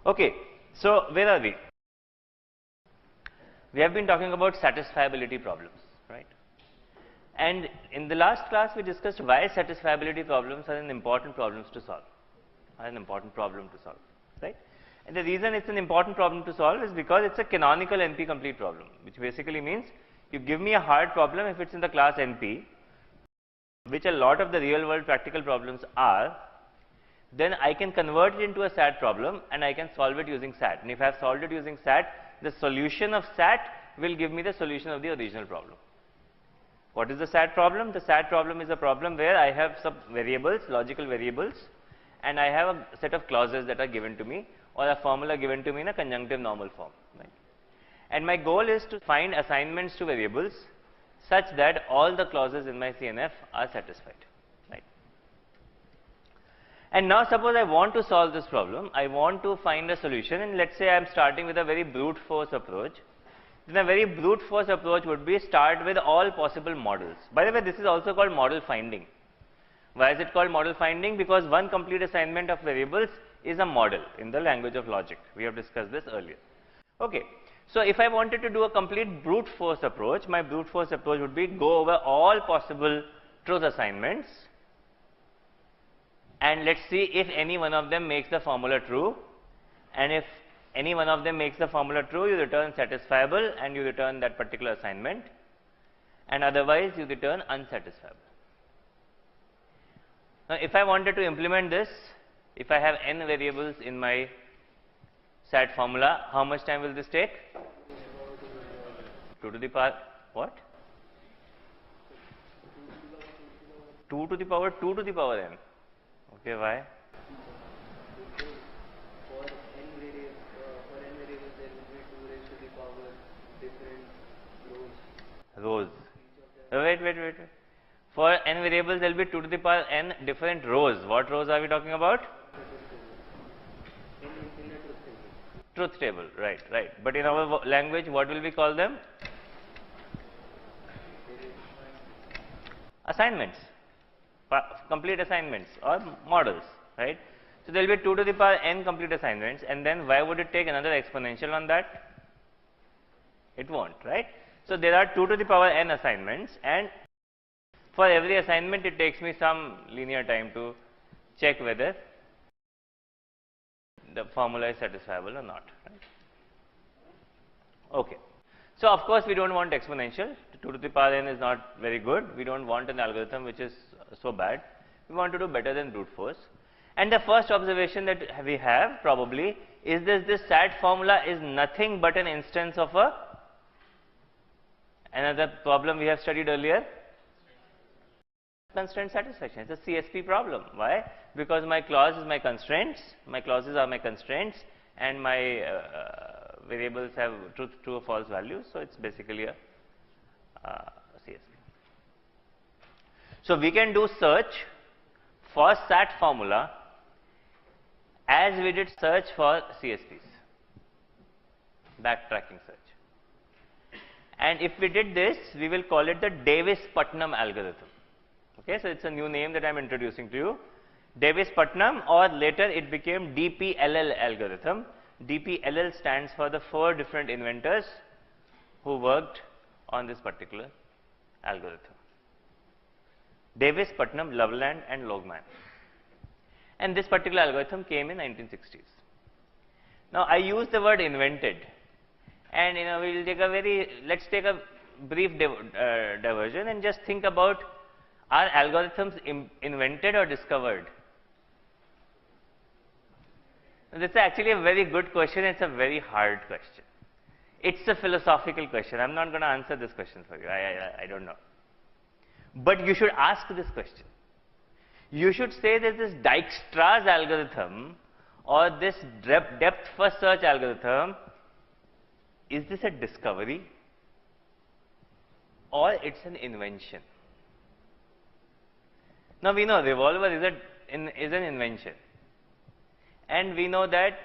Okay, so where are we? We have been talking about satisfiability problems, right? And in the last class we discussed why satisfiability problems are an important problem to solve, right? And the reason it's an important problem to solve is because it's a canonical NP complete problem, which basically means you give me a hard problem if it's in the class NP, which a lot of the real world practical problems are, then I can convert it into a SAT problem and I can solve it using SAT. And if I have solved it using SAT, the solution of SAT will give me the solution of the original problem. What is the SAT problem? The SAT problem is a problem where I have some variables, logical variables, and I have a set of clauses that are given to me or a formula given to me in a conjunctive normal form, right? And my goal is to find assignments to variables such that all the clauses in my CNF are satisfied, right? And now suppose I want to solve this problem, I want to find a solution, and let's say I am starting with a very brute force approach. Then a very brute force approach would be start with all possible models. By the way, this is also called model finding. Why is it called model finding? Because one complete assignment of variables is a model in the language of logic. We have discussed this earlier. Okay. So if I wanted to do a complete brute force approach, my brute force approach would be go over all possible truth assignments and let's see if any one of them makes the formula true, and if any one of them makes the formula true, you return satisfiable and you return that particular assignment, and otherwise you return unsatisfiable. Now if I wanted to implement this, if I have n variables in my SAT formula, how much time will this take? 2 to the power what? 2 to the power 2 to the power n. Okay, why? For n variables there will be 2 raised to the power different rows. Wait. For n variables there will be 2 to the power n different rows. What rows are we talking about? In the Truth table, right. But in our language, what will we call them? Assignments, complete assignments or models, right? So there will be 2 to the power n complete assignments, and then why would it take another exponential on that? It won't, right? So there are 2 to the power n assignments, and for every assignment it takes me some linear time to check whether the formula is satisfiable or not, right? Okay. So of course we don't want exponential. 2 to the power n is not very good. We don't want an algorithm which is so bad. We want to do better than brute force. And the first observation that we have probably is this SAT formula is nothing but an instance of another problem we have studied earlier, constraint satisfaction. It's a CSP problem. Why? Because my clause is my constraints, my clauses are my constraints, and my variables have true or false values. So it's basically a CSP. So we can do search for SAT formula as we did search for CSPs, backtracking search. And if we did this, we will call it the Davis-Putnam algorithm. Okay, so it's a new name that I am introducing to you. Davis-Putnam, or later it became DPLL algorithm. DPLL stands for the 4 different inventors who worked on this particular algorithm. Davis, Putnam, Loveland and Logman. And this particular algorithm came in 1960s. Now I use the word invented, and we'll take let's take a brief diversion and just think about, are algorithms invented or discovered? This is actually a very good question. It's a very hard question. It's a philosophical question. I'm not going to answer this question for you. I don't know. But you should ask this question. You should say that this Dijkstra's algorithm or this depth first search algorithm, is this a discovery or it's an invention? Now we know revolver is an invention, and we know that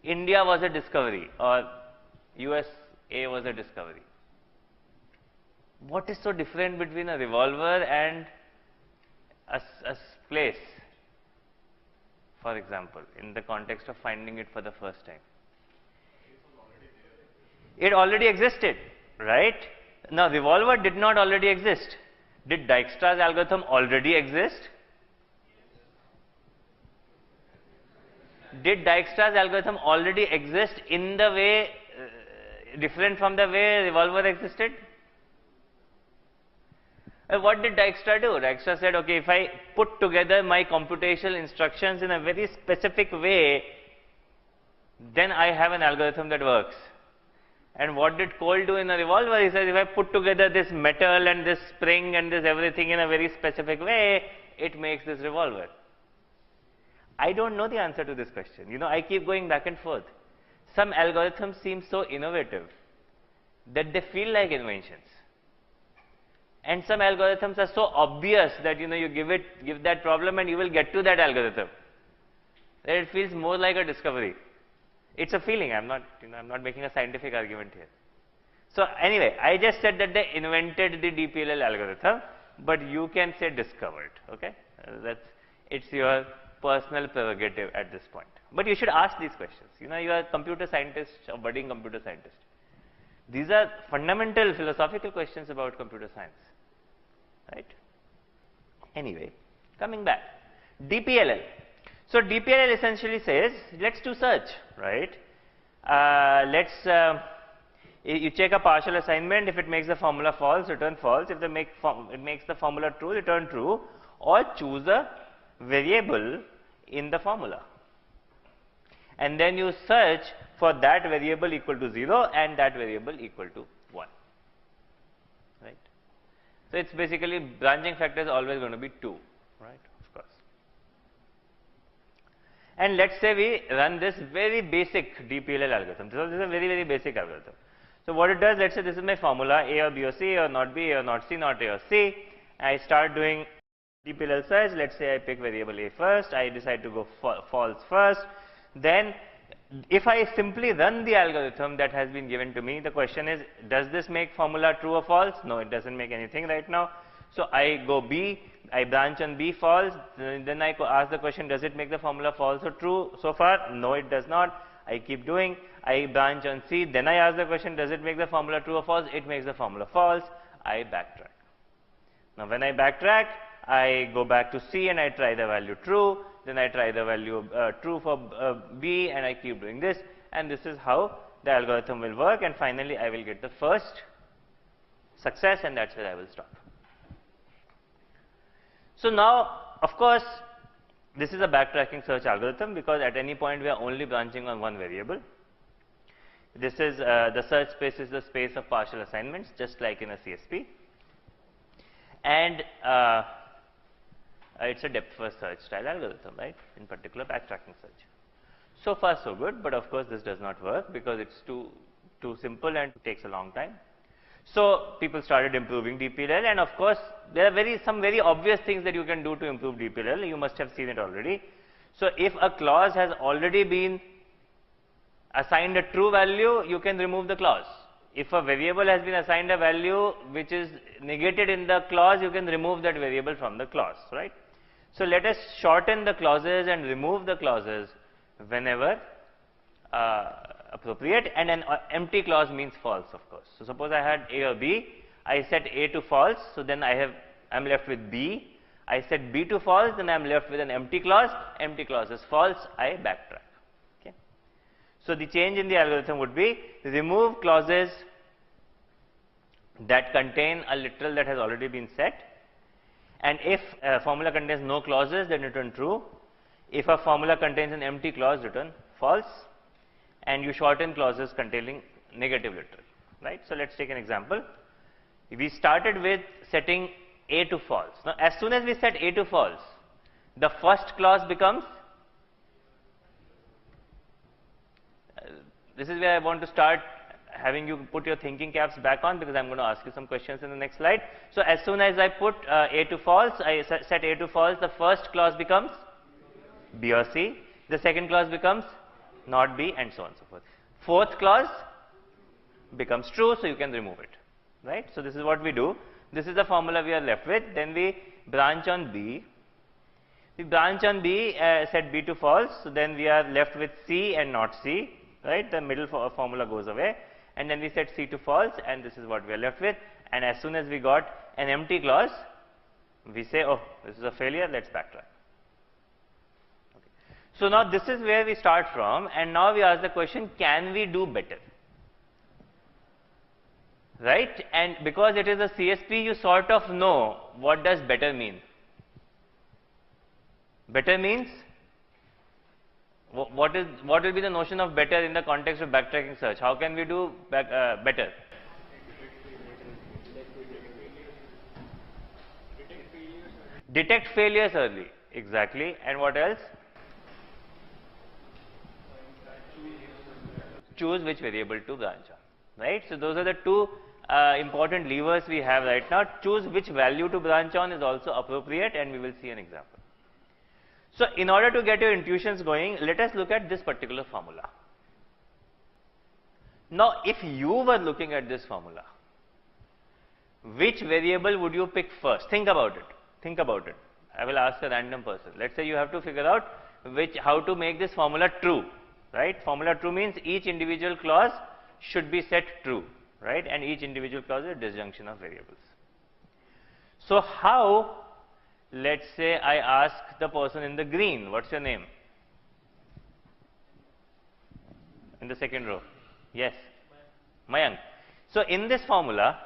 India was a discovery or USA was a discovery. What is so different between a revolver and a place? for example, in the context of finding it for the first time? It already existed, right? Now, revolver did not already exist. Did Dijkstra's algorithm already exist? Did Dijkstra's algorithm already exist in the way different from the way revolver existed? What did Dijkstra do? Dijkstra said, okay, if I put together my computational instructions in a very specific way, then I have an algorithm that works. And what did Cole do in a revolver? He says, if I put together this metal and this spring and this everything in a very specific way, it makes this revolver. I don't know the answer to this question. You know, I keep going back and forth. Some algorithms seem so innovative that they feel like inventions. And some algorithms are so obvious that, you know, you give that problem and you will get to that algorithm. That it feels more like a discovery. It's a feeling. I'm not making a scientific argument here. So anyway, I just said that they invented the DPLL algorithm, but you can say discovered. Okay, it's your personal prerogative at this point. But you should ask these questions. You know, you are a computer scientist or budding computer scientist. These are fundamental philosophical questions about computer science, right? Anyway, coming back, DPLL. So DPLL essentially says, let's do search, right? You check a partial assignment. If it makes the formula false, return false. If it makes the formula true, return true, or choose a variable in the formula. And then you search for that variable equal to 0 and that variable equal to 1, right? So it's basically branching factor is always going to be 2, right? Of course. And let's say we run this very basic DPLL algorithm. So this is a very, very basic algorithm. So what it does, let's say this is my formula, A or B or C, or not B or not C, not A or C. I start doing DPLL search. Let's say I pick variable A first. I decide to go false first. Then if I simply run the algorithm that has been given to me, the question is, does this make formula true or false? No, it doesn't make anything right now. So I go B, I branch on B false, then I ask the question, does it make the formula false or true? So far, no, it does not. I keep doing, I branch on C, then I ask the question, does it make the formula true or false? It makes the formula false. I backtrack. Now when I backtrack, I go back to C and I try the value true, then I try the value true for B, and I keep doing this, and this is how the algorithm will work, and finally I will get the first success, and that's where I will stop. So now, of course, this is a backtracking search algorithm because at any point we are only branching on one variable. This is the search space is the space of partial assignments, just like in a CSP, and it's a depth first search style algorithm, right? In particular, backtracking search. So far, so good, but of course, this does not work because it's too simple and takes a long time. So people started improving DPLL, and of course, there are some very obvious things that you can do to improve DPLL. You must have seen it already. So if a clause has already been assigned a true value, you can remove the clause. If a variable has been assigned a value which is negated in the clause, you can remove that variable from the clause, right? So let us shorten the clauses and remove the clauses whenever appropriate, and an empty clause means false, of course. So suppose I had A or B, I set A to false, so then I'm left with B. I set B to false, then I'm left with an empty clause. Empty clause is false, I backtrack. Okay. So the change in the algorithm would be remove clauses that contain a literal that has already been set, and if a formula contains no clauses, then return true. If a formula contains an empty clause, return false, and you shorten clauses containing negative literal, right? So let's take an example. We started with setting A to false. Now as soon as we set A to false, the first clause becomes, this is where I want to start having you put your thinking caps back on, because I'm going to ask you some questions in the next slide. So as soon as I put A to false, I set A to false, the first clause becomes B or C, the second clause becomes not B, and so on and so forth. Fourth clause becomes true, so you can remove it, right? So this is what we do. This is the formula we are left with. Then we branch on B. We branch on B, set B to false, so then we are left with C and not C, right? The middle formula goes away, and then we set C to false, and this is what we are left with. And as soon as we got an empty clause, we say, oh, this is a failure, let's backtrack. Okay. So now this is where we start from, and now we ask the question, can we do better? Right? And because it is a CSP, you sort of know what does better mean. Better means, what will be the notion of better in the context of backtracking search? How can we do better? Detect failures early, exactly. And what else? Choose which variable to branch on, right? So those are the two important levers we have right now. Choose which value to branch on is also appropriate, and we will see an example. So in order to get your intuitions going, let us look at this particular formula. Now, if you were looking at this formula, which variable would you pick first? Think about it. Think about it. I will ask a random person. Let's say you have to figure out how to make this formula true, right? Formula true means each individual clause should be set true, right? And each individual clause is a disjunction of variables. So how? Let's say I ask the person in the green, what's your name? In the second row. Yes? Mayank. So in this formula,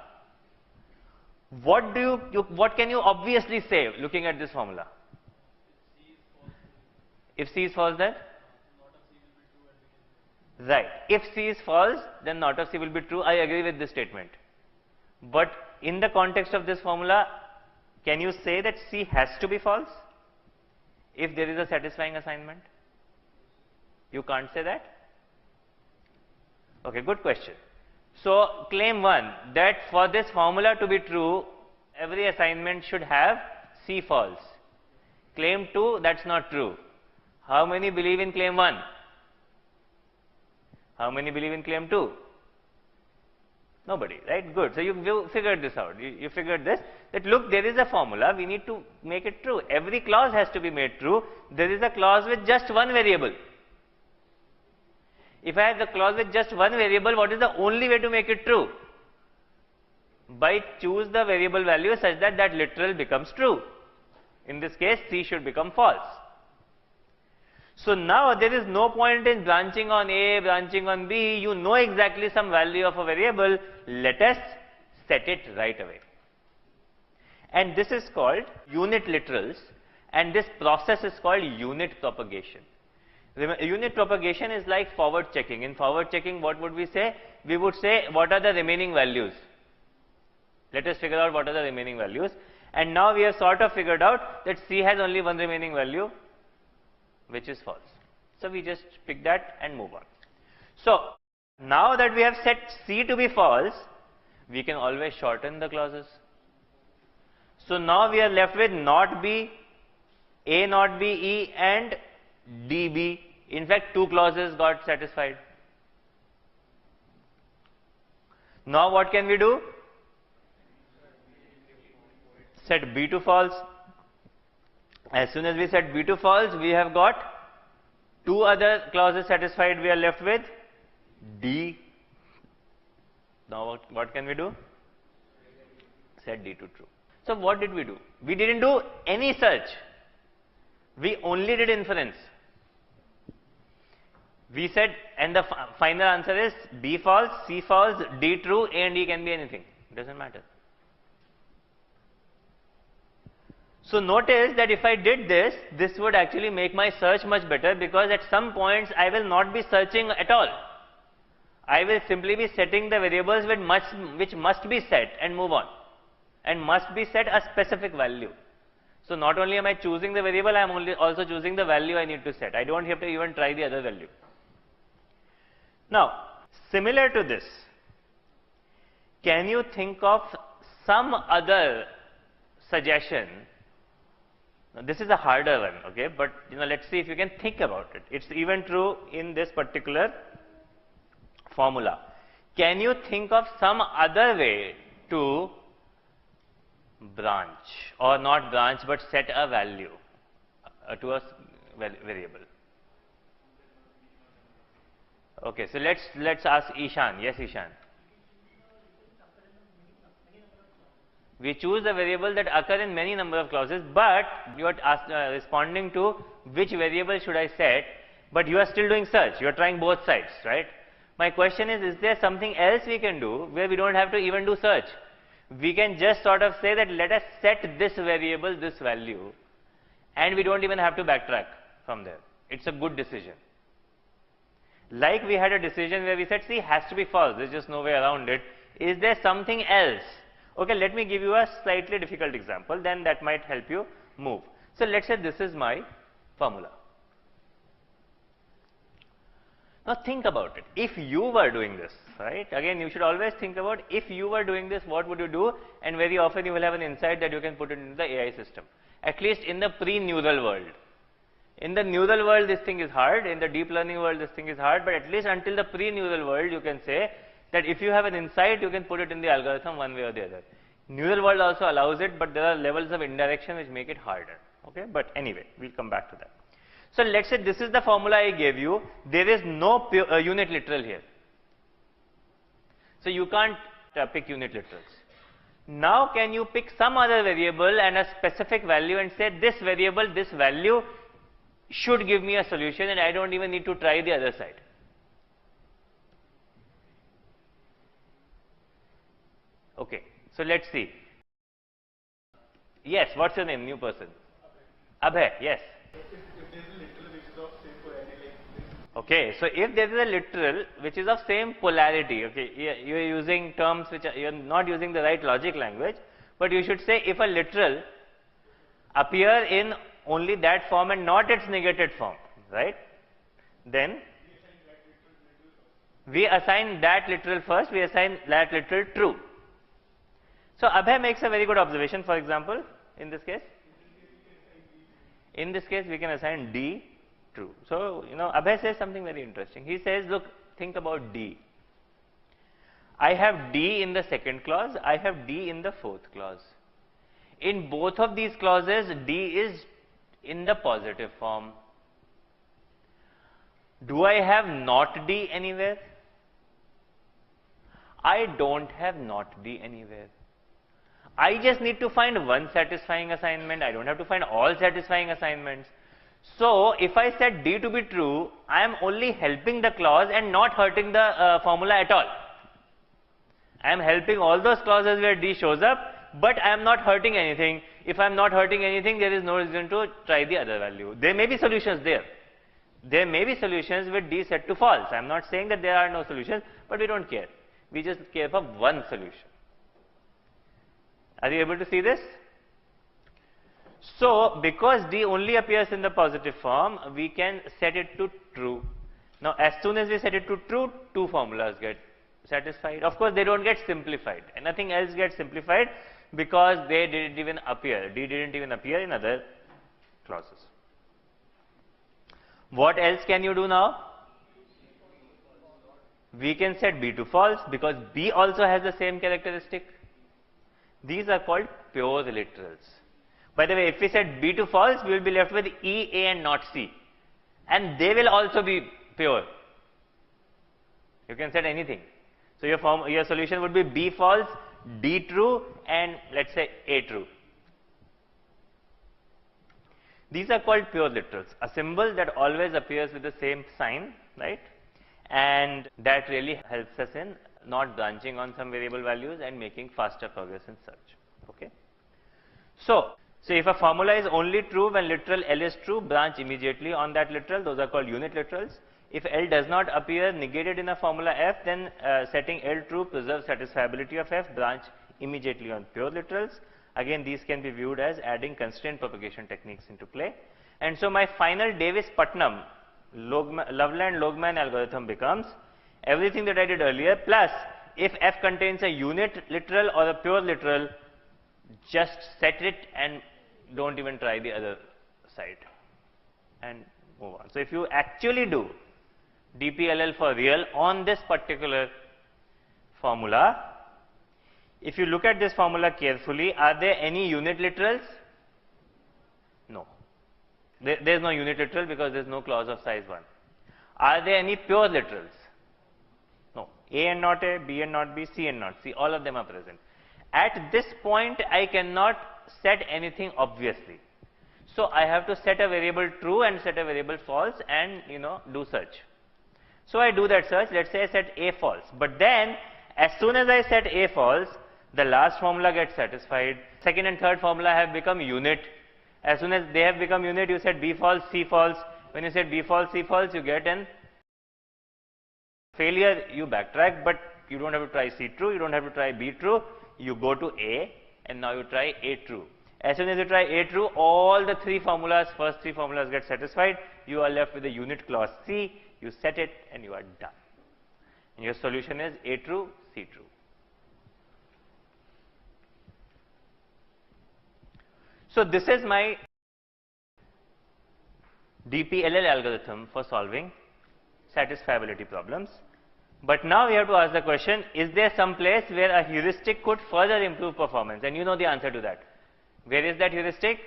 what can you obviously say looking at this formula? If C is false, then? Right. If C is false, then not of C will be true. I agree with this statement. But in the context of this formula, can you say that C has to be false if there is a satisfying assignment? You can't say that? Okay, good question. So claim 1, that for this formula to be true, every assignment should have C false. Claim 2, that's not true. How many believe in claim 1? How many believe in claim 2? Nobody, right? Good. So you figured this out. You figured this, that look, there is a formula, we need to make it true. Every clause has to be made true. There is a clause with just one variable. If I have the clause with just one variable, what is the only way to make it true? By choose the variable value such that that literal becomes true. In this case, C should become false. So now there is no point in branching on A, branching on B. You know exactly some value of a variable. Let us set it right away. And this is called unit literals, and this process is called unit propagation. Unit propagation is like forward checking. In forward checking, what would we say? We would say, what are the remaining values? Let us figure out what are the remaining values. And now we have sort of figured out that C has only one remaining value, which is false. So we just pick that and move on. So now that we have set C to be false, we can always shorten the clauses. So now we are left with not B, A not B, E, and DB. In fact, two clauses got satisfied. Now what can we do? Set B to false. As soon as we set B to false, we have got two other clauses satisfied. We are left with D. Now what can we do? Set D to true. So what did we do? We didn't do any search. We only did inference. We said, and the final answer is B false, C false, D true, A and E can be anything. It doesn't matter. So notice that if I did this, this would actually make my search much better, because at some points I will not be searching at all. I will simply be setting the variables which must be set and move on, and must be set a specific value. So not only am I choosing the variable, I am also choosing the value I need to set. I don't have to even try the other value. Now, similar to this, can you think of some other suggestion? Now, this is a harder one, okay, but let's see if you can think about it. It's even true in this particular formula. Can you think of some other way to branch, or not branch but set a value? to a variable. Okay, so let's ask Ishan. Yes, Ishan. We choose the variable that occur in many number of clauses, but you are responding to which variable should I set, but you are still doing search. You are trying both sides, right? My question is there something else we can do where we don't have to even do search? We can just sort of say that let us set this variable, this value, and we don't even have to backtrack from there. It's a good decision. Like we had a decision where we said, see, has to be false. There's just no way around it. Is there something else? Okay, let me give you a slightly difficult example, then that might help you move. So let's say this is my formula. Now think about it. If you were doing this, right? Again, you should always think about if you were doing this, what would you do? And very often you will have an insight that you can put it into the AI system. At least in the pre-neural world. In the neural world, this thing is hard. In the deep learning world, this thing is hard. But at least until the pre-neural world, you can say that if you have an insight, you can put it in the algorithm one way or the other. Neural world also allows it, but there are levels of indirection which make it harder. Okay, but anyway, we'll come back to that. So let's say this is the formula I gave you. There is no unit literal here. So you can't pick unit literals. Now can you pick some other variable and a specific value and say this variable, this value should give me a solution and I don't even need to try the other side. Okay, so let's see. Yes, what's your name, new person? Abhay, yes. Okay, so if there is a literal which is of same polarity, okay, you are using terms which you are not using the right logic language, but you should say if a literal appear in only that form and not its negated form, right? Then we assign that literal first, we assign that literal true. So Abhay makes a very good observation. For example, in this case we can assign D true. So, you know, Abhay says something very interesting. He says, look, think about D. I have D in the second clause, I have D in the fourth clause. In both of these clauses, D is in the positive form. Do I have not D anywhere? I don't have not D anywhere. I just need to find one satisfying assignment. I don't have to find all satisfying assignments. So, if I set D to be true, I am only helping the clause and not hurting the formula at all. I am helping all those clauses where D shows up, but I am not hurting anything. If I am not hurting anything, there is no reason to try the other value. There may be solutions there. There may be solutions with D set to false. I am not saying that there are no solutions, but we don't care. We just care for one solution. Are you able to see this? So, because D only appears in the positive form, we can set it to true. Now, as soon as we set it to true, two formulas get satisfied. Of course, they don't get simplified, and nothing else gets simplified because they didn't even appear. D didn't even appear in other clauses. What else can you do now? We can set B to false because B also has the same characteristic. These are called pure literals. By the way, if we set B to false, we will be left with E, A and not C. And they will also be pure. You can set anything. So your solution would be B false, D true and let's say A true. These are called pure literals. A symbol that always appears with the same sign, right? And that really helps us in not branching on some variable values and making faster progress in search. Okay. So if a formula is only true when literal L is true, branch immediately on that literal. Those are called unit literals. If L does not appear negated in a formula F, then setting L true preserves satisfiability of F, branch immediately on pure literals. Again, these can be viewed as adding constraint propagation techniques into play. And so my final Davis-Putnam Loveland-Logman algorithm becomes everything that I did earlier, plus if F contains a unit literal or a pure literal, just set it and don't even try the other side and move on. So if you actually do DPLL for real on this particular formula, if you look at this formula carefully, are there any unit literals? No. There is no unit literal because there is no clause of size 1. Are there any pure literals? No. A and not A, B and not B, C and not C, all of them are present. At this point, I cannot set anything obviously. So I have to set a variable true and set a variable false and do search. So I do that search. Let's say I set A false. But then as soon as I set A false, the last formula gets satisfied. Second and third formula have become unit. As soon as they have become unit, you set B false, C false. When you set B false, C false, you get an failure. You backtrack, but you don't have to try C true. You don't have to try B true. You go to A and now you try A true. As soon as you try A true, all the first three formulas get satisfied. You are left with the unit clause C. You set it and you are done. And your solution is A true, C true. So this is my DPLL algorithm for solving satisfiability problems. But now we have to ask the question, is there some place where a heuristic could further improve performance? And you know the answer to that. Where is that heuristic?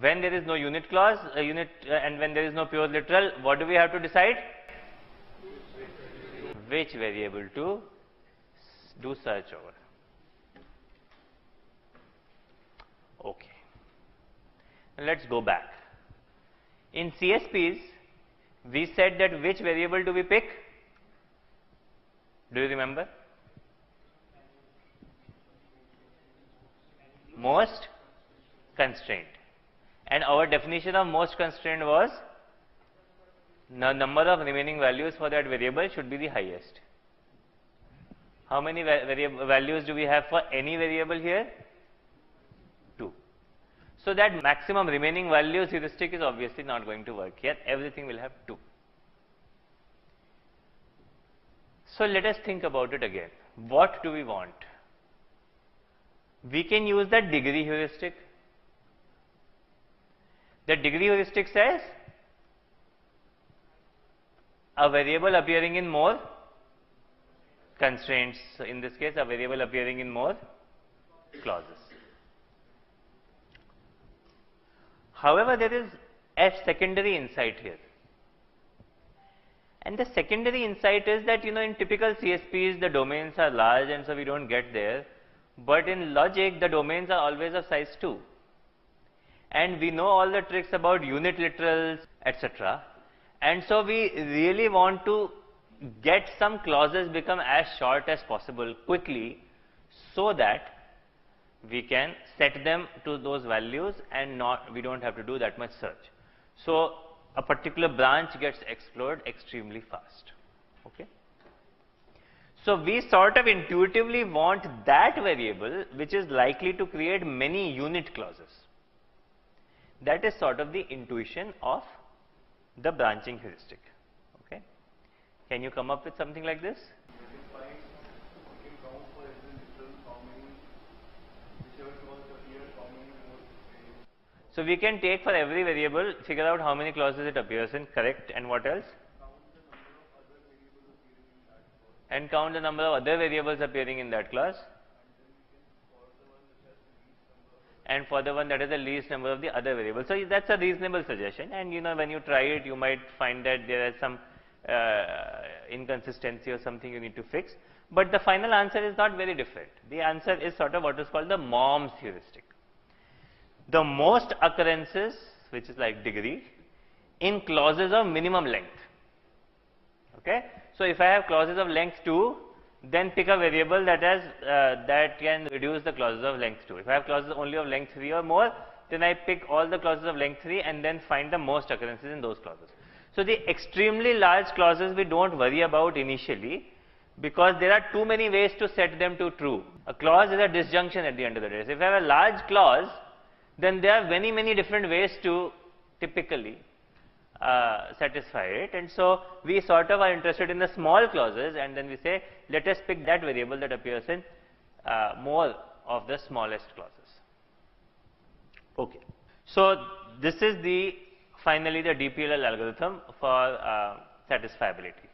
When there is no unit clause, and when there is no pure literal, what do we have to decide? Which variable to do search over. Okay. Let's go back. In CSPs, we said that which variable do we pick? Do you remember? Most constrained. And our definition of most constrained was the number of remaining values for that variable should be the highest. How many values do we have for any variable here? 2. So that maximum remaining values heuristic is obviously not going to work here. Everything will have 2. So let us think about it again. What do we want? We can use the degree heuristic. The degree heuristic says a variable appearing in more constraints. So in this case, a variable appearing in more clauses. However, there is a secondary insight here. And the secondary insight is that, in typical CSPs, the domains are large and so we don't get there. But in logic, the domains are always of size 2. And we know all the tricks about unit literals, etc. And so we really want to get some clauses become as short as possible quickly so that we can set them to those values and we don't have to do that much search. So a particular branch gets explored extremely fast. Okay. So we sort of intuitively want that variable which is likely to create many unit clauses. That is sort of the intuition of the branching heuristic. Okay. Can you come up with something like this? So we can take for every variable, figure out how many clauses it appears in, correct, and what else? And count the number of other variables appearing in that clause. And for the one that is the least number of the other variables. So that's a reasonable suggestion, and when you try it, you might find that there is some inconsistency or something you need to fix. But the final answer is not very different. The answer is sort of what is called the Mausam heuristic. The most occurrences, which is like degree, in clauses of minimum length. Okay. So if I have clauses of length 2, then pick a variable that has that can reduce the clauses of length 2. If I have clauses only of length 3 or more, then I pick all the clauses of length 3 and then find the most occurrences in those clauses. So the extremely large clauses we don't worry about initially, because there are too many ways to set them to true. A clause is a disjunction at the end of the day. So if I have a large clause, then there are many different ways to typically satisfy it, and so we sort of are interested in the small clauses, and then we say let us pick that variable that appears in more of the smallest clauses. Okay. So this is finally the DPLL algorithm for satisfiability.